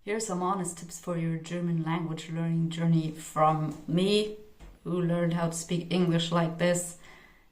Here are some honest tips for your German language learning journey from me, who learned how to speak English like this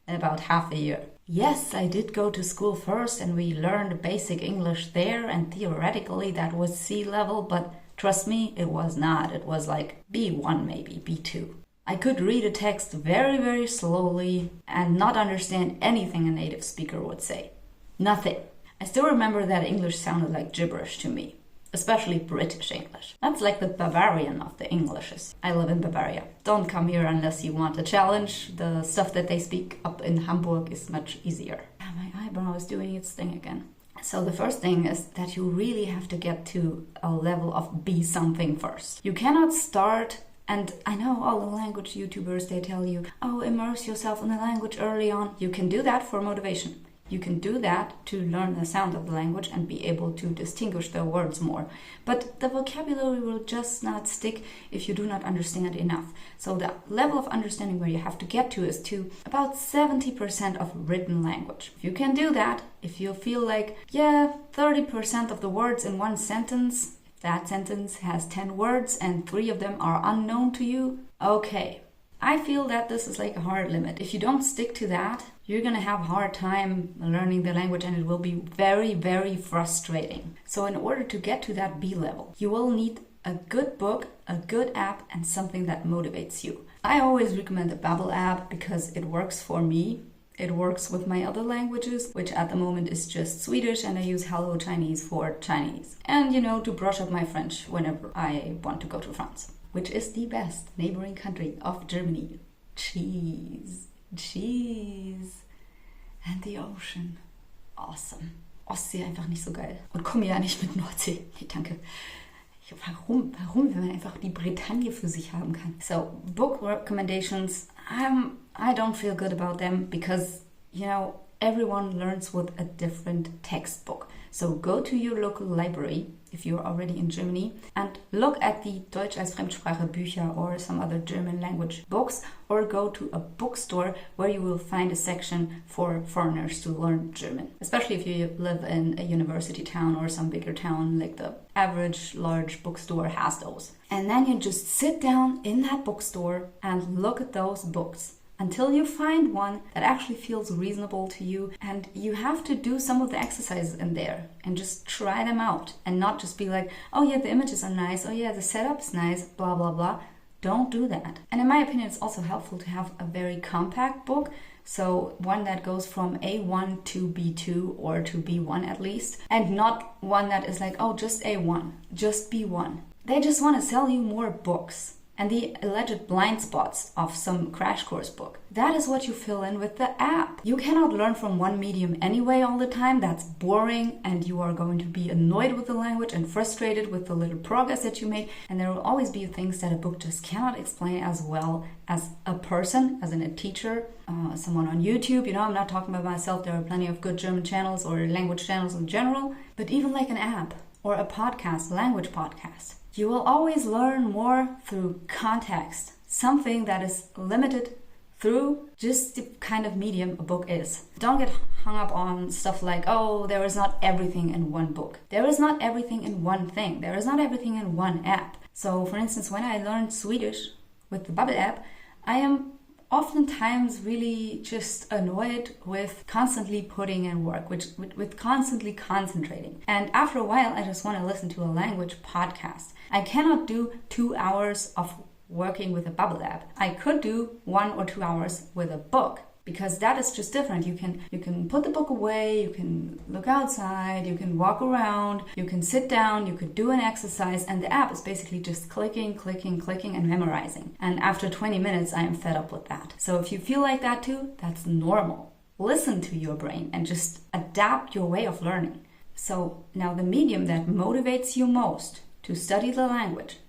in about half a year. Yes, I did go to school first and we learned basic English there, and theoretically that was C level, but trust me, it was not. It was like B1 maybe, B2. I could read a text very, very slowly and not understand anything a native speaker would say. Nothing. I still remember that English sounded like gibberish to me. Especially British English. That's like the Bavarian of the Englishes. I live in Bavaria. Don't come here unless you want a challenge. The stuff that they speak up in Hamburg is much easier. My eyebrow is doing its thing again. So the first thing is that you really have to get to a level of B something first. You cannot start, and I know all the language YouTubers, they tell you, oh, immerse yourself in the language early on. You can do that for motivation. You can do that to learn the sound of the language and be able to distinguish the words more. But the vocabulary will just not stick if you do not understand enough. So the level of understanding where you have to get to is to about 70% of written language. If you can do that, if you feel like, 30% of the words in one sentence, if that sentence has 10 words and 3 of them are unknown to you, okay. I feel that this is like a hard limit. If you don't stick to that, you're going to have a hard time learning the language and it will be very, very frustrating. So in order to get to that B level, you will need a good book, a good app, and something that motivates you. I always recommend the Babbel app because it works for me. It works with my other languages, which at the moment is just Swedish, and I use Hello Chinese for Chinese. And to brush up my French whenever I want to go to France, which is the best neighboring country of Germany. Cheese, and the ocean. Awesome. Ostsee einfach nicht so geil. Und komm ja nicht mit Nordsee. Nee, danke. Warum, wenn man einfach die Bretagne für sich haben kann? So, book recommendations, I don't feel good about them because, everyone learns with a different textbook. So go to your local library, if you're already in Germany, and look at the Deutsch als Fremdsprache Bücher or some other German language books, or go to a bookstore where you will find a section for foreigners to learn German. Especially if you live in a university town or some bigger town, like the average large bookstore has those. And then you just sit down in that bookstore and look at those books until you find one that actually feels reasonable to you, and you have to do some of the exercises in there and just try them out and not just be like, oh yeah, the images are nice, oh yeah, the setup's nice, blah blah blah. Don't do that. And in my opinion, it's also helpful to have a very compact book, so one that goes from A1 to B2 or to B1 at least, and not one that is like, oh, just A1, just B1. They just want to sell you more books. And the alleged blind spots of some crash course book. That is what you fill in with the app. You cannot learn from one medium anyway all the time. That's boring, and you are going to be annoyed with the language and frustrated with the little progress that you made. And there will always be things that a book just cannot explain as well as a person, as in a teacher, someone on YouTube. I'm not talking about myself. There are plenty of good German channels or language channels in general. But even like an app or a podcast, language podcast. You will always learn more through context, something that is limited through just the kind of medium a book is. Don't get hung up on stuff like, oh, there is not everything in one book. There is not everything in one thing. There is not everything in one app. So, for instance, when I learned Swedish with the Babbel app, I am oftentimes really just annoyed with constantly putting in work, with constantly concentrating. And after a while, I just want to listen to a language podcast. I cannot do 2 hours of working with a Babbel app. I could do 1 or 2 hours with a book, because that is just different. You can put the book away, you can look outside, you can walk around, you can sit down, you could do an exercise, and the app is basically just clicking, and memorizing. And after 20 minutes, I am fed up with that. So if you feel like that too, that's normal. Listen to your brain and just adapt your way of learning. So now the medium that motivates you most to study the language,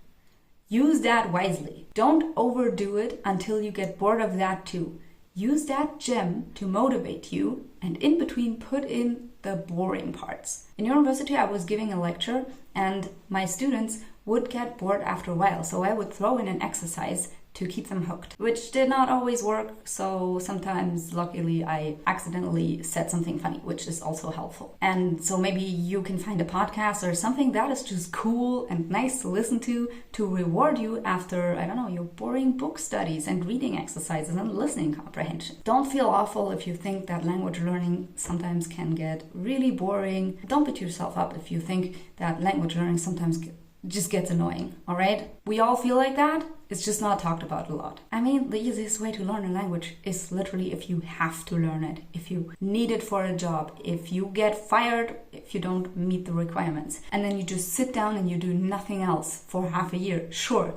use that wisely. Don't overdo it until you get bored of that too. Use that gem to motivate you, and in between put in the boring parts. In university, I was giving a lecture and my students would get bored after a while, so I would throw in an exercise to keep them hooked, which did not always work. So sometimes, luckily, I accidentally said something funny, which is also helpful. And so maybe you can find a podcast or something that is just cool and nice to listen to reward you after, I don't know, your boring book studies and reading exercises and listening comprehension. Don't feel awful if you think that language learning sometimes can get really boring. Don't beat yourself up if you think that language learning sometimes just gets annoying, all right? We all feel like that. It's just not talked about a lot. I mean, the easiest way to learn a language is literally if you have to learn it, if you need it for a job, if you get fired, if you don't meet the requirements, and then you just sit down and you do nothing else for half a year. Sure,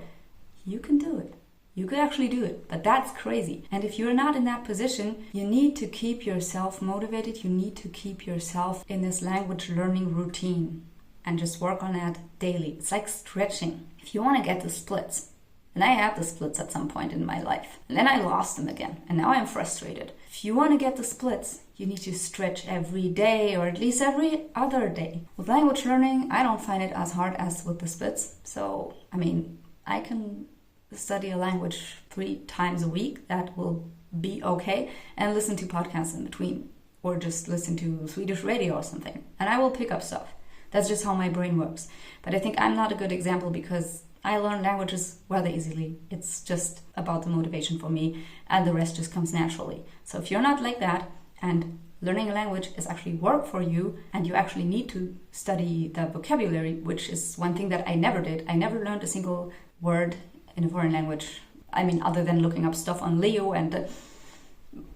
you can do it. You could actually do it, but that's crazy. And if you're not in that position, you need to keep yourself motivated. You need to keep yourself in this language learning routine and just work on that daily. It's like stretching. If you want to get the splits, and I had the splits at some point in my life, and then I lost them again, and now I'm frustrated. If you want to get the splits, you need to stretch every day, or at least every other day. With language learning, I don't find it as hard as with the splits. So, I mean, I can study a language 3 times a week. That will be okay. And listen to podcasts in between, or just listen to Swedish radio or something. And I will pick up stuff. That's just how my brain works. But I think I'm not a good example because I learn languages rather easily. It's just about the motivation for me, and the rest just comes naturally. So if you're not like that, and learning a language is actually work for you, and you actually need to study the vocabulary, which is one thing that I never did. I never learned a single word in a foreign language. I mean, other than looking up stuff on Leo,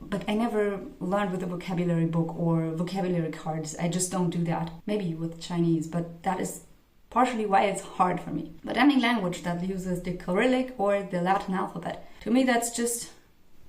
but I never learned with a vocabulary book or vocabulary cards. I just don't do that. Maybe with Chinese, but that is partially why it's hard for me. But any language that uses the Cyrillic or the Latin alphabet, to me that's just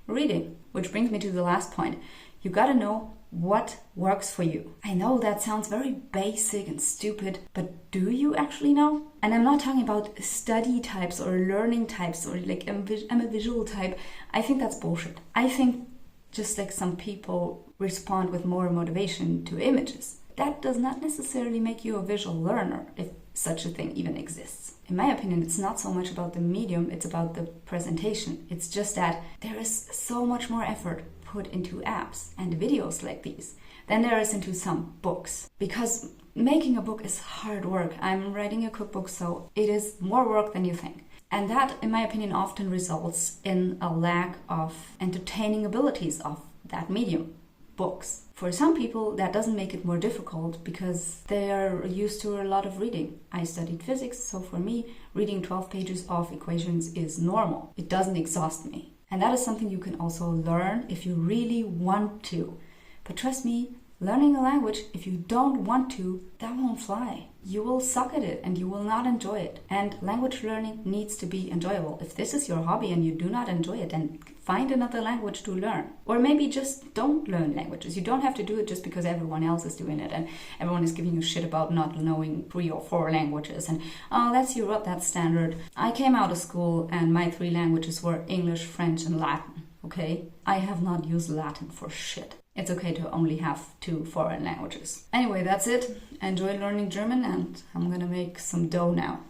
reading. Which brings me to the last point. You gotta know what works for you. I know that sounds very basic and stupid, but do you actually know? And I'm not talking about study types or learning types or like I'm a visual type. I think that's bullshit. I think just like some people respond with more motivation to images. That does not necessarily make you a visual learner, if such a thing even exists. In my opinion, it's not so much about the medium, it's about the presentation. It's just that there is so much more effort put into apps and videos like these than there is into some books. Because making a book is hard work. I'm writing a cookbook, so it is more work than you think. And that, in my opinion, often results in a lack of entertaining abilities of that medium, books. For some people, that doesn't make it more difficult because they are used to a lot of reading. I studied physics, so for me, reading 12 pages of equations is normal. It doesn't exhaust me. And that is something you can also learn if you really want to. But trust me, learning a language, if you don't want to, that won't fly. You will suck at it and you will not enjoy it. And language learning needs to be enjoyable. If this is your hobby and you do not enjoy it, then find another language to learn. Or maybe just don't learn languages. You don't have to do it just because everyone else is doing it and everyone is giving you shit about not knowing 3 or 4 languages. And, oh, that's Europe, that's standard. I came out of school and my 3 languages were English, French, and Latin. Okay? I have not used Latin for shit. It's okay to only have 2 foreign languages. Anyway, that's it. Enjoy learning German and I'm gonna make some dough now.